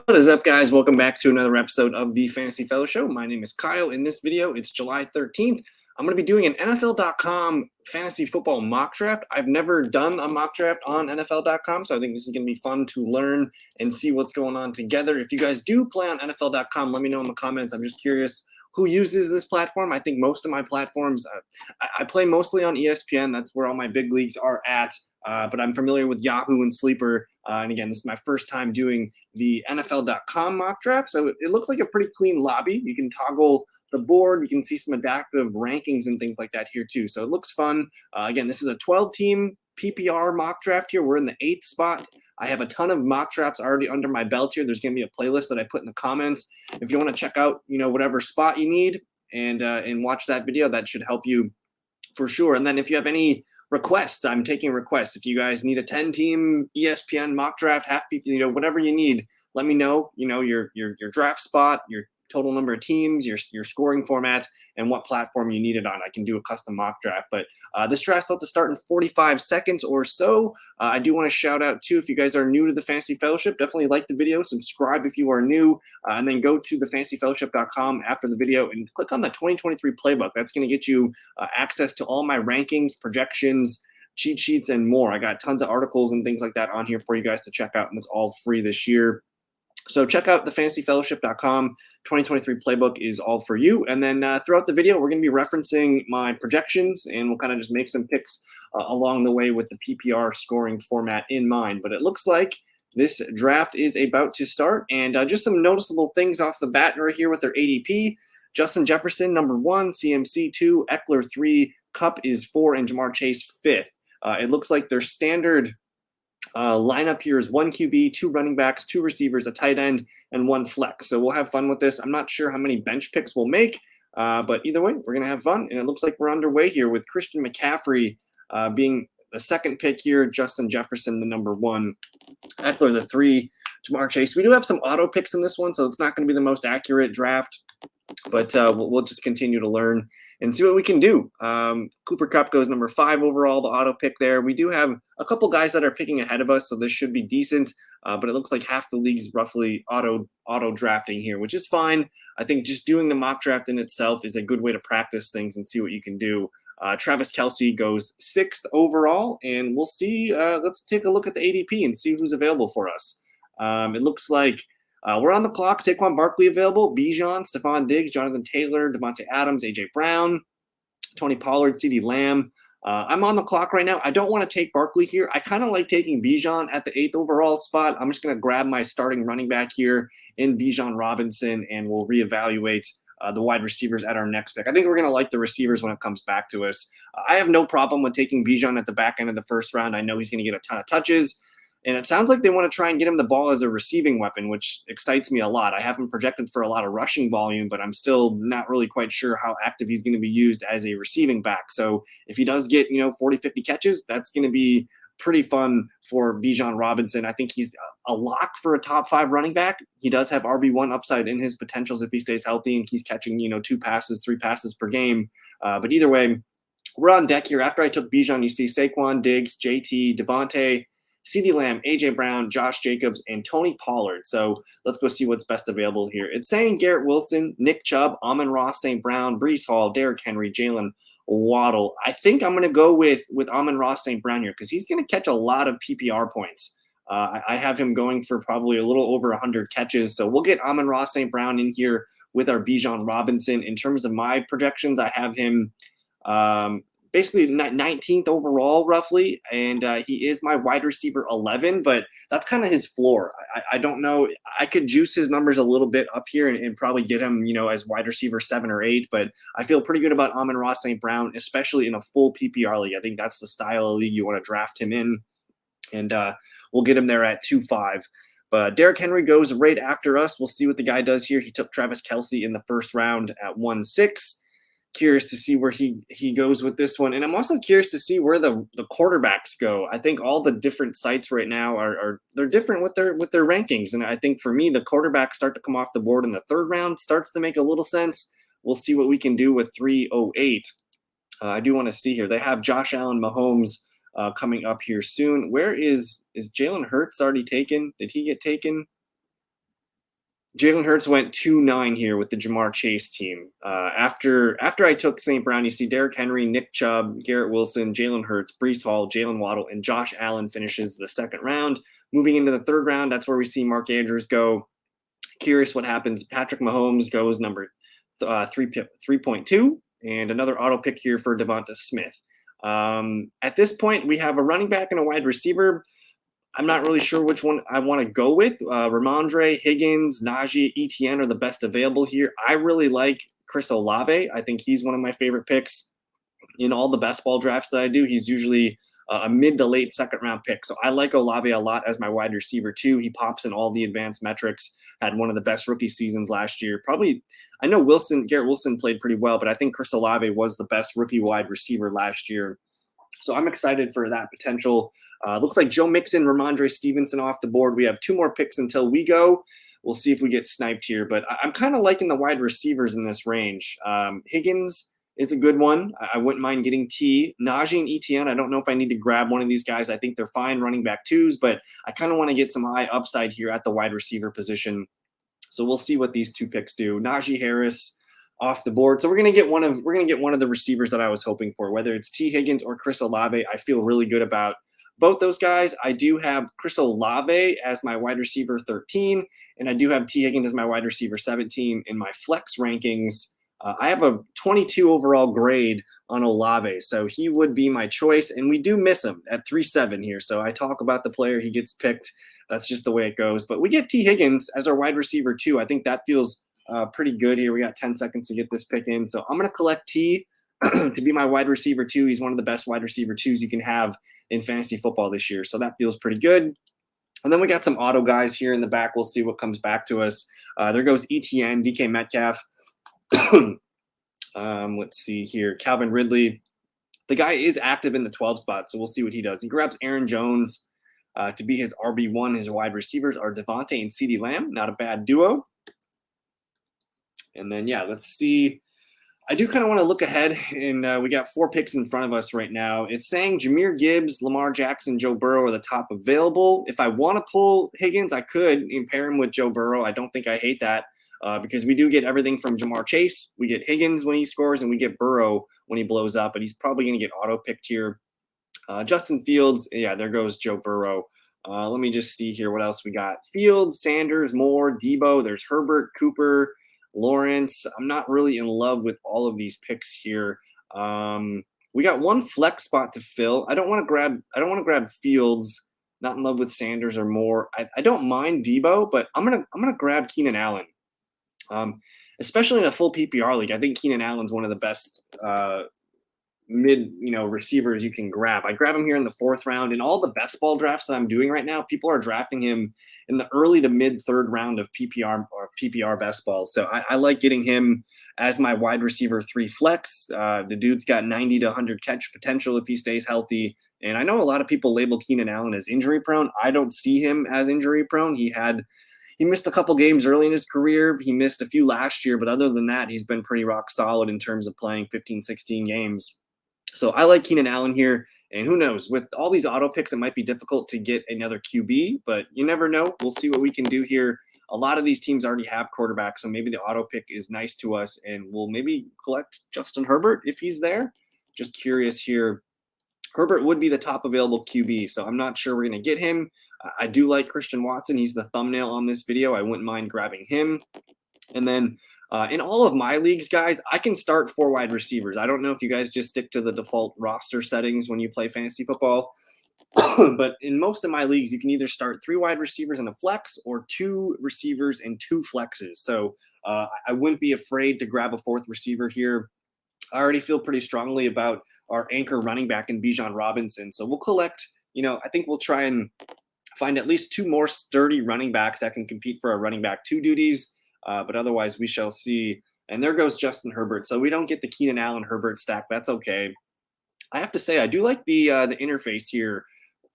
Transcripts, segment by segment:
What is up, guys? Welcome back to another episode of the Fantasy Fellow Show. My name is Kyle. In this video, it's July 13th. I'm going to be doing an NFL.com fantasy football mock draft. I've never done a mock draft on NFL.com, so I think this is going to be fun to learn and see what's going on together. If you guys do play on NFL.com, let me know in the comments. I'm just curious who uses this platform. I think most of my platforms, I play mostly on ESPN. That's where all my big leagues are at. But I'm familiar with Yahoo and Sleeper. And again, this is my first time doing the NFL.com mock draft. So it looks like a pretty clean lobby. You can toggle the board. You can see some adaptive rankings and things like that here too. So it looks fun. Again, this is a 12-team PPR mock draft here. We're in the 8th spot. I have a ton of mock drafts already under my belt here. There's going to be a playlist that I put in the comments. If you want to check out, whatever spot you need and watch that video, that should help you for sure. And then if you have any requests, I'm taking requests. If you guys need a 10-team ESPN mock draft, half people, whatever you need, let me know. Your draft spot, your total number of teams, your scoring formats, and what platform you need it on. I can do a custom mock draft. But this draft's about to start in 45 seconds or so. I do want to shout out too, if you guys are new to the Fantasy Fellowship, definitely like the video, subscribe if you are new, and then go to thefantasyfellowship.com after the video and click on the 2023 playbook. That's going to get you access to all my rankings, projections, cheat sheets, and more. I got tons of articles and things like that on here for you guys to check out, and it's all free this year. So check out thefantasyfellowship.com. 2023 playbook is all for you. And then throughout the video, we're going to be referencing my projections, and we'll kind of just make some picks along the way with the PPR scoring format in mind. But it looks like this draft is about to start. And just some noticeable things off the bat right here with their ADP. Justin Jefferson, number 1, CMC 2, Eckler 3, Kupp is 4, and Jamar Chase 5th. It looks like their standard lineup here is 1 QB, 2 running backs, 2 receivers, a tight end, and 1 flex. So we'll have fun with this. I'm not sure how many bench picks we'll make, but either way, we're going to have fun. And it looks like we're underway here with Christian McCaffrey being the 2nd pick here, Justin Jefferson the number 1, Eckler the 3, Jamar Chase. We do have some auto picks in this one, so it's not going to be the most accurate draft. But we'll just continue to learn and see what we can do. Cooper Kupp goes number 5 overall, the auto pick there. We do have a couple guys that are picking ahead of us, so this should be decent. But it looks like half the league's roughly auto drafting here, which is fine. I think just doing the mock draft in itself is a good way to practice things and see what you can do. Travis Kelce goes 6th overall, and we'll see. Let's take a look at the ADP and see who's available for us. It looks like we're on the clock. Saquon Barkley available, Bijan, Stephon Diggs, Jonathan Taylor, Devontae Adams, A.J. Brown, Tony Pollard, CeeDee Lamb. I'm on the clock right now. I don't want to take Barkley here. I kind of like taking Bijan at the 8th overall spot. I'm just going to grab my starting running back here in Bijan Robinson, and we'll reevaluate the wide receivers at our next pick. I think we're going to like the receivers when it comes back to us. I have no problem with taking Bijan at the back end of the first round. I know he's going to get a ton of touches. And it sounds like they want to try and get him the ball as a receiving weapon, which excites me a lot. I have him projected for a lot of rushing volume, but I'm still not really quite sure how active he's going to be used as a receiving back. So if he does get, 40, 50 catches, that's going to be pretty fun for Bijan Robinson. I think he's a lock for a top 5 running back. He does have RB1 upside in his potentials if he stays healthy and he's catching, 2 passes, 3 passes per game. But either way, we're on deck here. After I took Bijan, you see Saquon, Diggs, JT, Devontae, CeeDee Lamb, A.J. Brown, Josh Jacobs, and Tony Pollard. So let's go see what's best available here. It's saying Garrett Wilson, Nick Chubb, Amon-Ra St. Brown, Breece Hall, Derrick Henry, Jalen Waddle. I think I'm going to go with Amon-Ra St. Brown here because he's going to catch a lot of PPR points. I have him going for probably a little over 100 catches. So we'll get Amon-Ra St. Brown in here with our Bijan Robinson. In terms of my projections, I have him basically 19th overall roughly, and he is my wide receiver 11, but that's kind of his floor. I don't know. I could juice his numbers a little bit up here and probably get him, as wide receiver 7 or 8, but I feel pretty good about Amon-Ra St. Brown, especially in a full PPR league. I think that's the style of league you want to draft him in, and we'll get him there at 2-5. But Derrick Henry goes right after us. We'll see what the guy does here. He took Travis Kelce in the first round at 1-6. Curious to see where he goes with this one. And I'm also curious to see where the quarterbacks go. I think all the different sites right now they're different with their rankings. And I think for me, the quarterbacks start to come off the board in the 3rd round starts to make a little sense. We'll see what we can do with 308. I do want to see here. They have Josh Allen, Mahomes coming up here soon. Where is Jalen Hurts already taken? Did he get taken? Jalen Hurts went 2-9 here with the Jamar Chase team. After I took St. Brown, you see Derrick Henry, Nick Chubb, Garrett Wilson, Jalen Hurts, Breece Hall, Jalen Waddle, and Josh Allen finishes the second round. Moving into the third round, that's where we see Mark Andrews go. Curious what happens. Patrick Mahomes goes number 3.2, and another auto pick here for Devonta Smith. At this point, we have a running back and a wide receiver. I'm not really sure which one I want to go with. Ramondre, Higgins, Najee, Etienne are the best available here. I really like Chris Olave. I think he's one of my favorite picks in all the best ball drafts that I do. He's usually a mid to late second round pick. So I like Olave a lot as my wide receiver too. He pops in all the advanced metrics, had one of the best rookie seasons last year. Probably, I know Garrett Wilson played pretty well, but I think Chris Olave was the best rookie wide receiver last year. So I'm excited for that potential. Looks like Joe Mixon, Ramondre Stevenson off the board. We have 2 more picks until we go. We'll see if we get sniped here. But I'm kind of liking the wide receivers in this range. Higgins is a good one. I wouldn't mind getting T. Najee and Etienne, I don't know if I need to grab one of these guys. I think they're fine running back 2s, but I kind of want to get some high upside here at the wide receiver position. So we'll see what these 2 picks do. Najee Harris off the board. So we're gonna get one of the receivers that I was hoping for, whether it's T. Higgins or Chris Olave. I feel really good about both those guys. I do have Chris Olave as my wide receiver 13, and I do have T. Higgins as my wide receiver 17 in my flex rankings. I have a 22 overall grade on Olave, so he would be my choice, and we do miss him at 3-7 here. So I talk about the player, he gets picked. That's just the way it goes. But we get T. Higgins as our wide receiver too. I think that feels pretty good here. We got 10 seconds to get this pick in. So I'm going to collect T to be my wide receiver 2. He's one of the best wide receiver 2s you can have in fantasy football this year. So that feels pretty good. And then we got some auto guys here in the back. We'll see what comes back to us. There goes ETN, DK Metcalf. Let's see here. Calvin Ridley. The guy is active in the 12 spot, so we'll see what he does. He grabs Aaron Jones to be his RB1. His wide receivers are Devontae and CeeDee Lamb. Not a bad duo. And then, yeah, let's see. I do kind of want to look ahead, and we got 4 picks in front of us right now. It's saying Jahmyr Gibbs, Lamar Jackson, Joe Burrow are the top available. If I want to pull Higgins, I could and pair him with Joe Burrow. I don't think I hate that because we do get everything from Jamar Chase. We get Higgins when he scores, and we get Burrow when he blows up, but he's probably going to get auto-picked here. Justin Fields, yeah, there goes Joe Burrow. Let me just see here what else we got. Fields, Sanders, Moore, Debo. There's Herbert, Cooper, Lawrence. I'm not really in love with all of these picks here. We got 1 flex spot to fill. I don't want to grab Fields. Not in love with Sanders or Moore. I don't mind Debo, but I'm gonna grab Keenan Allen. Especially in a full PPR league, I think Keenan Allen's one of the best mid receivers you can grab. I grab him here in the 4th round. In all the best ball drafts that I'm doing right now, people are drafting him in the early to mid 3rd round of PPR or PPR best balls. So I like getting him as my wide receiver 3 flex. The dude's got 90 to 100 catch potential if he stays healthy. And I know a lot of people label Keenan Allen as injury prone. I don't see him as injury prone. He missed a couple games early in his career. He missed a few last year, but other than that, he's been pretty rock solid in terms of playing 15, 16 games. So I like Keenan Allen here, and who knows, with all these auto picks, it might be difficult to get another QB, but you never know. We'll see what we can do here. A lot of these teams already have quarterbacks, so maybe the auto pick is nice to us, and we'll maybe collect Justin Herbert if he's there. Just curious here. Herbert would be the top available QB, so I'm not sure we're going to get him. I do like Christian Watson. He's the thumbnail on this video. I wouldn't mind grabbing him. And then in all of my leagues, guys, I can start 4 wide receivers. I don't know if you guys just stick to the default roster settings when you play fantasy football. But in most of my leagues, you can either start 3 wide receivers in a flex or 2 receivers and 2 flexes. So I wouldn't be afraid to grab a 4th receiver here. I already feel pretty strongly about our anchor running back in Bijan Robinson. So we'll collect, I think we'll try and find at least 2 more sturdy running backs that can compete for our running back 2 duties. But otherwise, we shall see. And there goes Justin Herbert. So we don't get the Keenan Allen Herbert stack. That's okay. I have to say, I do like the interface here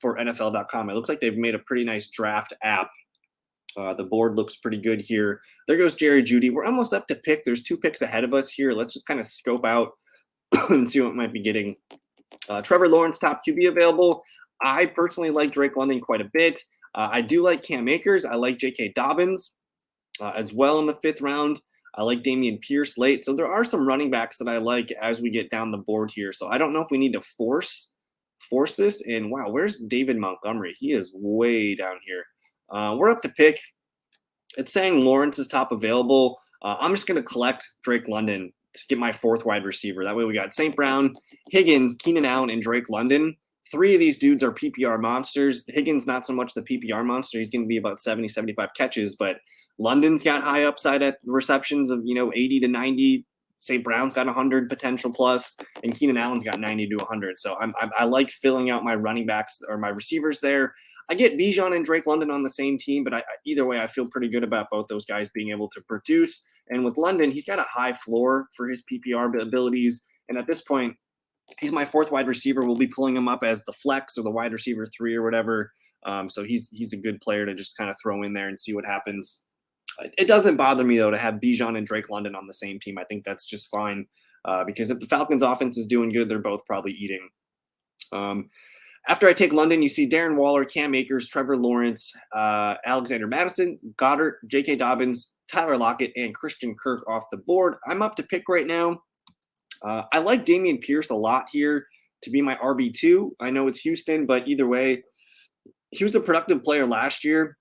for NFL.com. It looks like they've made a pretty nice draft app. The board looks pretty good here. There goes Jerry Jeudy. We're almost up to pick. There's 2 picks ahead of us here. Let's just kind of scope out and see what we might be getting. Trevor Lawrence, top QB available. I personally like Drake London quite a bit. I do like Cam Akers. I like J.K. Dobbins. as well in the 5th round. I like Dameon Pierce late. So there are some running backs that I like as we get down the board here. So I don't know if we need to force this. And wow, where's David Montgomery? He is way down here. We're up to pick. It's saying Lawrence is top available. I'm just going to collect Drake London to get my 4th wide receiver. That way we got St. Brown, Higgins, Keenan Allen, and Drake London. 3 of these dudes are PPR monsters. Higgins, not so much the PPR monster. He's going to be about 70, 75 catches, but London's got high upside at receptions of, 80 to 90. St. Brown's got 100 potential plus, and Keenan Allen's got 90 to 100. So I like filling out my running backs or my receivers there. I get Bijan and Drake London on the same team, but either way, I feel pretty good about both those guys being able to produce. And with London, he's got a high floor for his PPR abilities. And at this point, he's my 4th wide receiver. We'll be pulling him up as the flex or the wide receiver 3 or whatever. So he's a good player to just kind of throw in there and see what happens. It doesn't bother me, though, to have Bijan and Drake London on the same team. I think that's just fine because if the Falcons' offense is doing good, they're both probably eating. After I take London, you see Darren Waller, Cam Akers, Trevor Lawrence, Alexander Madison, Goddard, J.K. Dobbins, Tyler Lockett, and Christian Kirk off the board. I'm up to pick right now. I like Dameon Pierce a lot here to be my RB2. I know it's Houston, but either way, he was a productive player last year.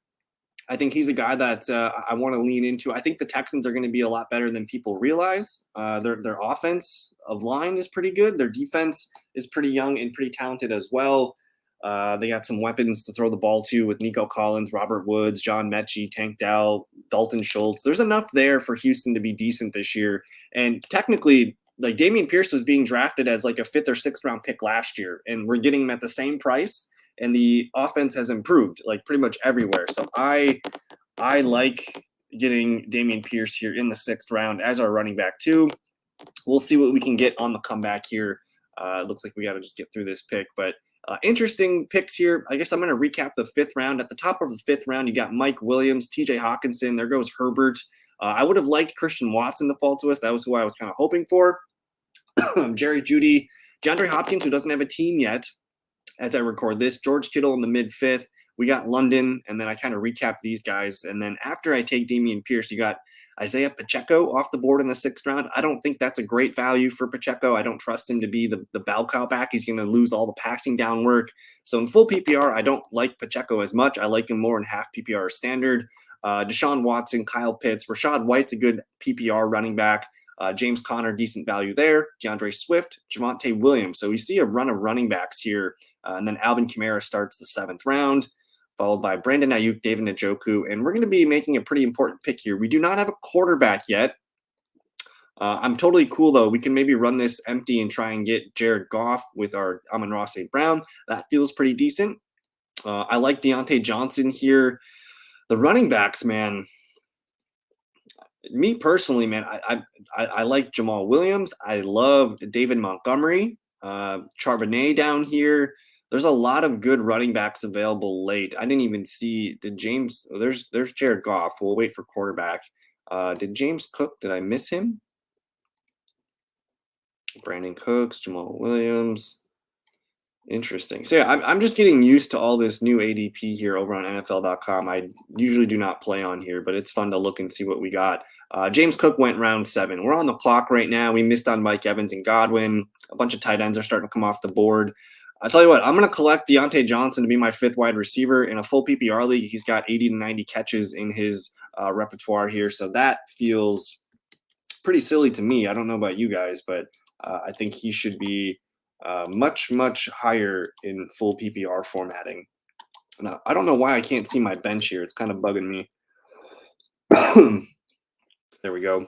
I think he's a guy that I want to lean into. I think the Texans are going to be a lot better than people realize. Their offense of line is pretty good. Their defense is pretty young and pretty talented as well. They got some weapons to throw the ball to with Nico Collins, Robert Woods, John Mechie, Tank Dell, Dalton Schultz. There's enough there for Houston to be decent this year. And technically, like Dameon Pierce was being drafted as like a 5th or 6th round pick last year, and we're getting him at the same price. And the offense has improved like pretty much everywhere. So I like getting Dameon Pierce here in the 6th round as our running back too. We'll see what we can get on the comeback here. It looks like we got to just get through this pick, but interesting picks here. I guess I'm going to recap the 5th round. At the top of the 5th round, you got Mike Williams, TJ Hawkinson. There goes Herbert. I would have liked Christian Watson to fall to us. That was who I was kind of hoping for. Jerry Jeudy, DeAndre Hopkins, who doesn't have a team yet as I record this, George Kittle in the mid 5th. We got London, and then I kind of recap these guys. And then after I take Dameon Pierce, you got Isaiah Pacheco off the board in the 6th round. I don't think that's a great value for Pacheco. I don't trust him to be the bell cow back. He's going to lose all the passing down work. So in full PPR, I don't like Pacheco as much. I like him more in half PPR standard. Deshaun Watson, Kyle Pitts, Rachaad White's a good PPR running back. James Conner, decent value there. DeAndre Swift, Javonte Williams. So we see a run of running backs here. And then Alvin Kamara starts the 7th round, followed by Brandon Ayuk, David Njoku. And we're going to be making a pretty important pick here. We do not have a quarterback yet. I'm totally cool, though. We can maybe run this empty and try and get Jared Goff with our Amon-Ra St. Brown. That feels pretty decent. I like Deontay Johnson here. The running backs, man. Me personally, man, I like Jamal Williams. I love David Montgomery, Charbonnet down here. There's a lot of good running backs available late. I didn't even see James. Oh, there's Jared Goff. We'll wait for quarterback. Did James Cook? Did I miss him? Brandon Cooks, Jamal Williams. Interesting. So yeah, I'm just getting used to all this new ADP here over on NFL.com. I usually do not play on here, but it's fun to look and see what we got. James Cook went round 7. We're on the clock right now. We missed on Mike Evans and Godwin. A bunch of tight ends are starting to come off the board. I'll tell you what, I'm going to collect Deontay Johnson to be my 5th wide receiver in a full PPR league. He's got 80 to 90 catches in his repertoire here. So that feels pretty silly to me. I don't know about you guys, but I think he should be much higher in full PPR formatting. Now, I don't know why I can't see my bench here. It's kind of bugging me. There we go.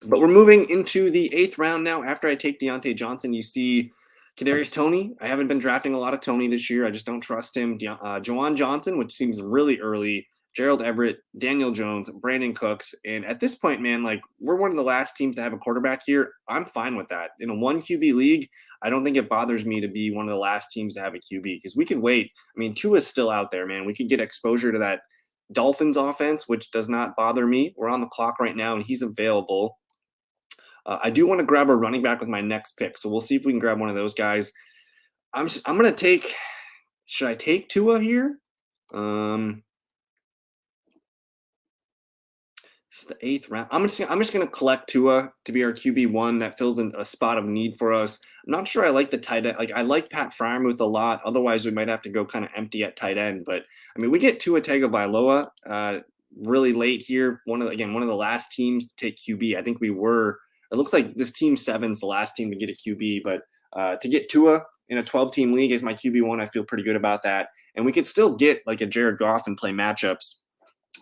But we're moving into the 8th round now. After I take Deontay Johnson, you see Kadarius Toney. I haven't been drafting a lot of Toney this year. I just don't trust him. Juwan Johnson, which seems really early. Gerald Everett, Daniel Jones, Brandon Cooks. And at this point, man, like we're one of the last teams to have a quarterback here. I'm fine with that. In a 1 QB league, I don't think it bothers me to be one of the last teams to have a QB because we could wait. I mean, Tua's still out there, man. We could get exposure to that Dolphins offense, which does not bother me. We're on the clock right now, and he's available. I do want to grab a running back with my next pick, so we'll see if we can grab one of those guys. I'm going to take – should I take Tua here? It's the 8th round. I'm just gonna collect Tua to be our QB1. That fills in a spot of need for us. I'm not sure I like the tight end. Like I like Pat Fryermuth a lot. Otherwise, we might have to go kind of empty at tight end. But I mean, we get Tua Tagovailoa really late here. One of the last teams to take QB. I think we were. It looks like this team 7's the last team to get a QB. But to get Tua in a 12-team league as my QB1, I feel pretty good about that. And we could still get like a Jared Goff and play matchups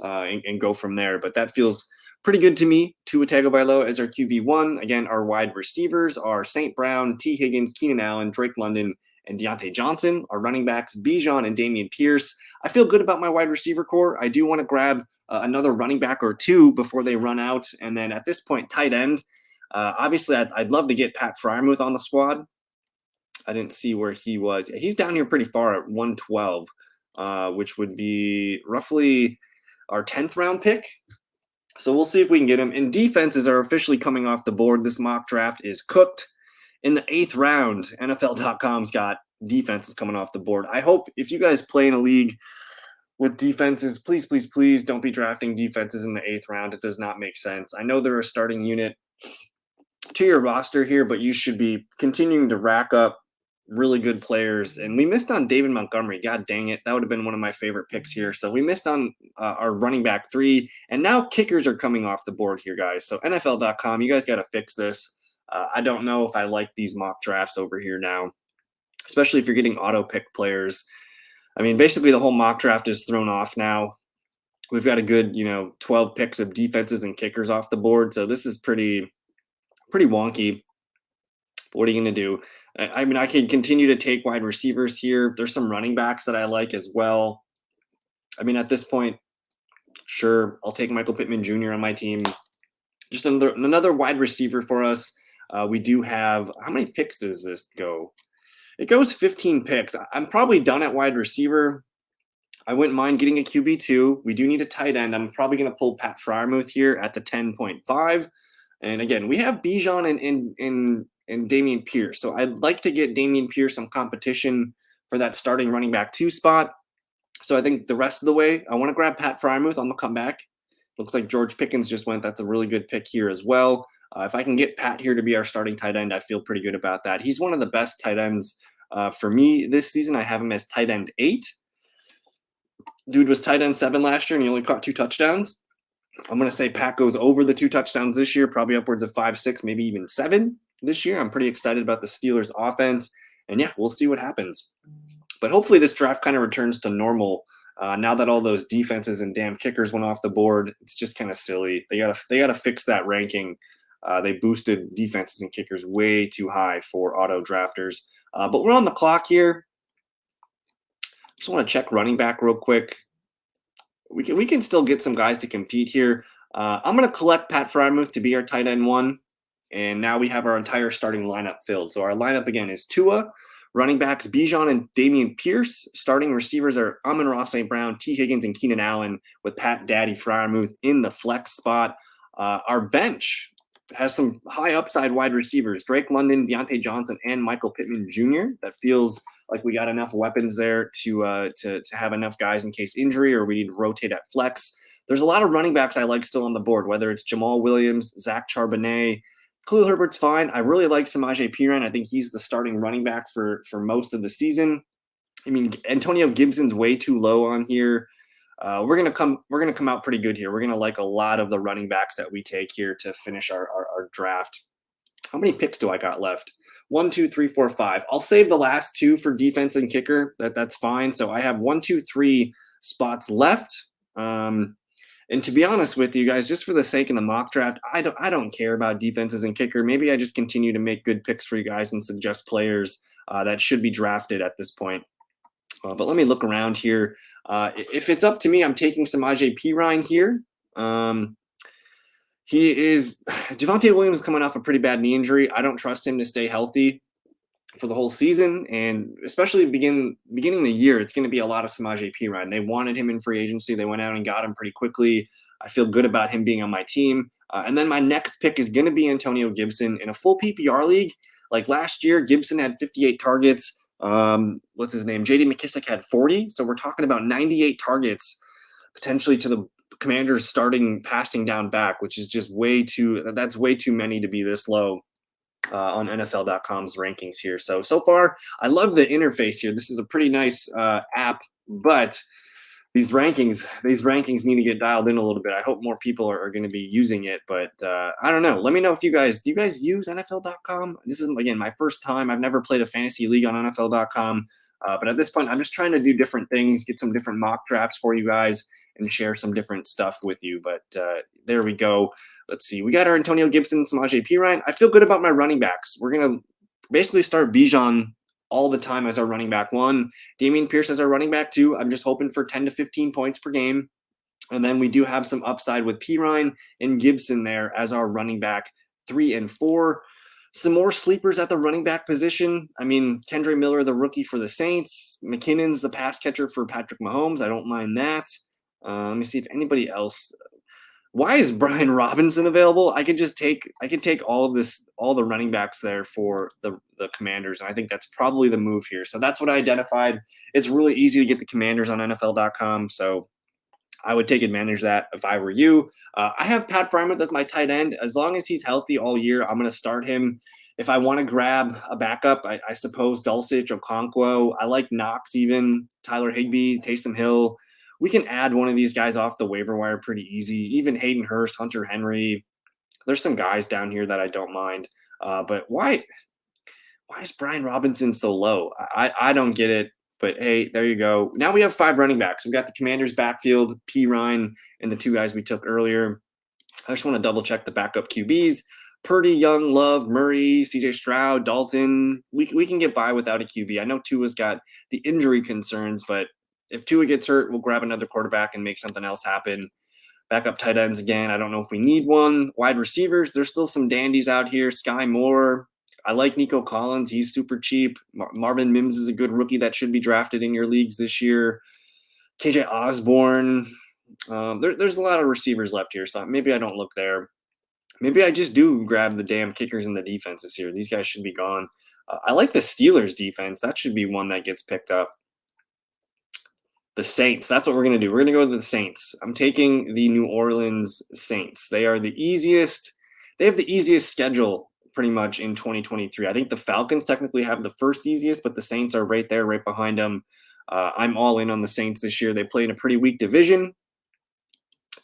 and go from there. But that feels pretty good to me. Tua Tagovailoa as our QB1. Again, our wide receivers are St. Brown, T. Higgins, Keenan Allen, Drake London, and Deontay Johnson. Our running backs, Bijan and Dameon Pierce. I feel good about my wide receiver core. I do want to grab another running back or two before they run out. And then at this point, tight end. Obviously, I'd love to get Pat Fryermuth on the squad. I didn't see where he was. He's down here pretty far at 112, which would be roughly our 10th round pick. So we'll see if we can get him. And defenses are officially coming off the board. This mock draft is cooked. In the 8th round, NFL.com's got defenses coming off the board. I hope if you guys play in a league with defenses, please, please, please don't be drafting defenses in the 8th round. It does not make sense. I know they're a starting unit to your roster here, but you should be continuing to rack up really good players. And we missed on David Montgomery. God dang it. That would have been one of my favorite picks here. So we missed on our running back 3. And now kickers are coming off the board here, guys. So NFL.com, you guys got to fix this. I don't know if I like these mock drafts over here now, especially if you're getting auto pick players. I mean, basically the whole mock draft is thrown off now. We've got a good, 12 picks of defenses and kickers off the board. So this is pretty wonky. What are you going to do? I mean, I can continue to take wide receivers here. There's some running backs that I like as well. I mean, at this point, sure, I'll take Michael Pittman Jr. on my team. Just another wide receiver for us. We do have, how many picks does this go? It goes 15 picks. I'm probably done at wide receiver. I wouldn't mind getting a QB2. We do need a tight end. I'm probably going to pull Pat Fryermuth here at the 10.5. And again, we have Bijan and Dameon Pierce. So I'd like to get Dameon Pierce some competition for that starting running back 2 spot. So I think the rest of the way, I want to grab Pat Fryermuth on the comeback. Looks like George Pickens just went. That's a really good pick here as well. If I can get Pat here to be our starting tight end, I feel pretty good about that. He's one of the best tight ends for me this season. I have him as tight end 8. Dude was tight end 7 last year, and he only caught 2 touchdowns. I'm going to say Pat goes over the 2 touchdowns this year, probably upwards of 5, 6, maybe even 7 this year. I'm pretty excited about the Steelers offense. And yeah, we'll see what happens. But hopefully this draft kind of returns to normal. Now that all those defenses and damn kickers went off the board, it's just kind of silly. They gotta fix that ranking. They boosted defenses and kickers way too high for auto drafters. But we're on the clock here. Just want to check running back real quick. We can still get some guys to compete here. I'm going to collect Pat Fryermuth to be our tight end 1. And now we have our entire starting lineup filled. So our lineup, again, is Tua, running backs Bijan and Dameon Pierce. Starting receivers are Amon-Ra St. Brown, T. Higgins, and Keenan Allen, with Pat Daddy Fryermuth in the flex spot. Our bench has some high upside wide receivers, Drake London, Deontay Johnson, and Michael Pittman Jr. That feels like we got enough weapons there to have enough guys in case injury or we need to rotate at flex. There's a lot of running backs I like still on the board, whether it's Jamal Williams, Zach Charbonnet. Khalil Herbert's fine. I really like Samaje Perine. I think he's the starting running back for most of the season. I mean, Antonio Gibson's way too low on here. We're gonna come out pretty good here. We're gonna like a lot of the running backs that we take here to finish our draft. How many picks do I got left? 1, 2, 3, 4, 5. I'll save the last 2 for defense and kicker. That's fine. So I have 1, 2, 3 spots left. And to be honest with you guys, just for the sake of the mock draft, I don't care about defenses and kicker. Maybe I just continue to make good picks for you guys and suggest players that should be drafted at this point. But let me look around here. If it's up to me, I'm taking Samaje Perine here. Javonte Williams is coming off a pretty bad knee injury. I don't trust him to stay healthy for the whole season, and especially beginning the year, it's going to be a lot of Samaje Perine. They wanted him in free agency. They went out and got him pretty quickly. I feel good about him being on my team. And then my next pick is going to be Antonio Gibson in a full PPR league. Like last year, Gibson had 58 targets. What's his name? J.D. McKissick had 40. So we're talking about 98 targets potentially to the Commanders starting passing down back, which is just that's way too many to be this low on NFL.com's rankings here. So far, I love the interface here. This is a pretty nice app, but these rankings need to get dialed in a little bit. I hope more people are going to be using it, but I don't know. Let me know if do you guys use NFL.com? This is, again, my first time. I've never played a fantasy league on NFL.com, but at this point, I'm just trying to do different things, get some different mock drafts for you guys, and share some different stuff with you. But there we go. Let's see. We got our Antonio Gibson, Samaje Perine. I feel good about my running backs. We're going to basically start Bijan all the time as our running back 1. Dameon Pierce as our running back 2. I'm just hoping for 10 to 15 points per game. And then we do have some upside with Perine and Gibson there as our running back 3 and 4. Some more sleepers at the running back position. I mean, Kendre Miller, the rookie for the Saints. McKinnon's the pass catcher for Patrick Mahomes. I don't mind that. Let me see if anybody else. Why is Brian Robinson available? I could take all the running backs there for the Commanders, and I think that's probably the move here. So that's what I identified. It's really easy to get the Commanders on NFL.com, so I would take advantage of that if I were you. I have Pat Freiermuth as my tight end. As long as he's healthy all year, I'm going to start him. If I want to grab a backup, I suppose Dulcich, Okonkwo. I like Knox even, Tyler Higbee, Taysom Hill. We can add one of these guys off the waiver wire pretty easy. Even Hayden Hurst, Hunter Henry. There's some guys down here that I don't mind. But why is Brian Robinson so low? I don't get it. But hey, there you go. Now we have 5 running backs. We've got the Commanders backfield, Perine, and the 2 guys we took earlier. I just want to double check the backup QBs. Purdy, Young, Love, Murray, CJ Stroud, Dalton. We can get by without a QB. I know Tua's got the injury concerns, but if Tua gets hurt, we'll grab another quarterback and make something else happen. Backup tight ends again. I don't know if we need one. Wide receivers, there's still some dandies out here. Sky Moore. I like Nico Collins. He's super cheap. Marvin Mims is a good rookie that should be drafted in your leagues this year. KJ Osborne. There's a lot of receivers left here, so maybe I don't look there. Maybe I just do grab the damn kickers and the defenses here. These guys should be gone. I like the Steelers defense. That should be one that gets picked up. The Saints. That's what we're going to do. We're going to go to the Saints. I'm taking the New Orleans Saints. They are the easiest. They have the easiest schedule pretty much in 2023. I think the Falcons technically have the first easiest, but the Saints are right there, right behind them. I'm all in on the Saints this year. They play in a pretty weak division.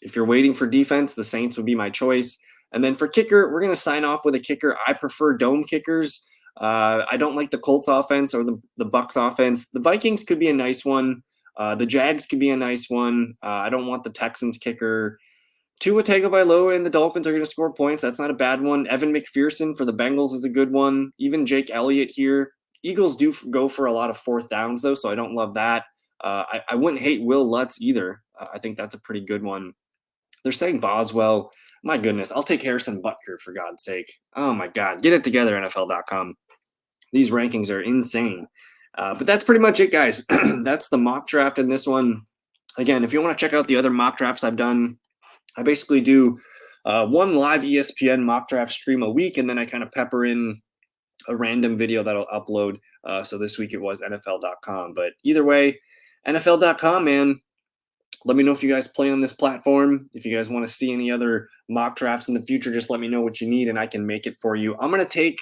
If you're waiting for defense, the Saints would be my choice. And then for kicker, we're going to sign off with a kicker. I prefer dome kickers. I don't like the Colts offense or the Bucks offense. The Vikings could be a nice one. The Jags could be a nice one. I don't want the Texans kicker. Tua Tagovailoa and the Dolphins are going to score points. That's not a bad one. Evan McPherson for the Bengals is a good one. Even Jake Elliott here. Eagles do go for a lot of 4th downs, though, so I don't love that. I wouldn't hate Will Lutz either. I think that's a pretty good one. They're saying Boswell. My goodness, I'll take Harrison Butker for God's sake. Oh, my God. Get it together, NFL.com. These rankings are insane. But that's pretty much it, guys. That's the mock draft in this one. Again, if you want to check out the other mock drafts I've done, I basically do one live ESPN mock draft stream a week, and then I kind of pepper in a random video that I'll upload. So this week it was NFL.com. But either way, NFL.com, man. Let me know if you guys play on this platform. If you guys want to see any other mock drafts in the future, just let me know what you need, and I can make it for you. I'm gonna take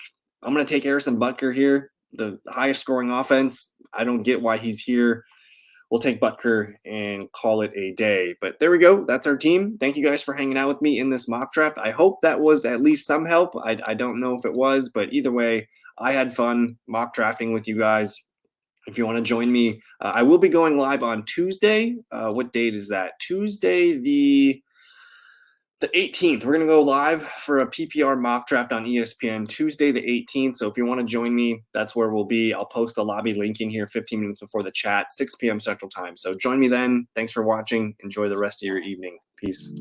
Harrison Butker here, the highest scoring offense. I don't get why he's here. We'll take Butker and call it a day. But there we go. That's our team. Thank you guys for hanging out with me in this mock draft. I hope that was at least some help. I don't know if it was, but either way, I had fun mock drafting with you guys. If you want to join me, I will be going live on Tuesday. What date is that? Tuesday, the 18th. We're going to go live for a PPR mock draft on ESPN Tuesday, the 18th. So if you want to join me, that's where we'll be. I'll post a lobby link in here 15 minutes before the chat, 6 p.m. Central Time. So join me then. Thanks for watching. Enjoy the rest of your evening. Peace.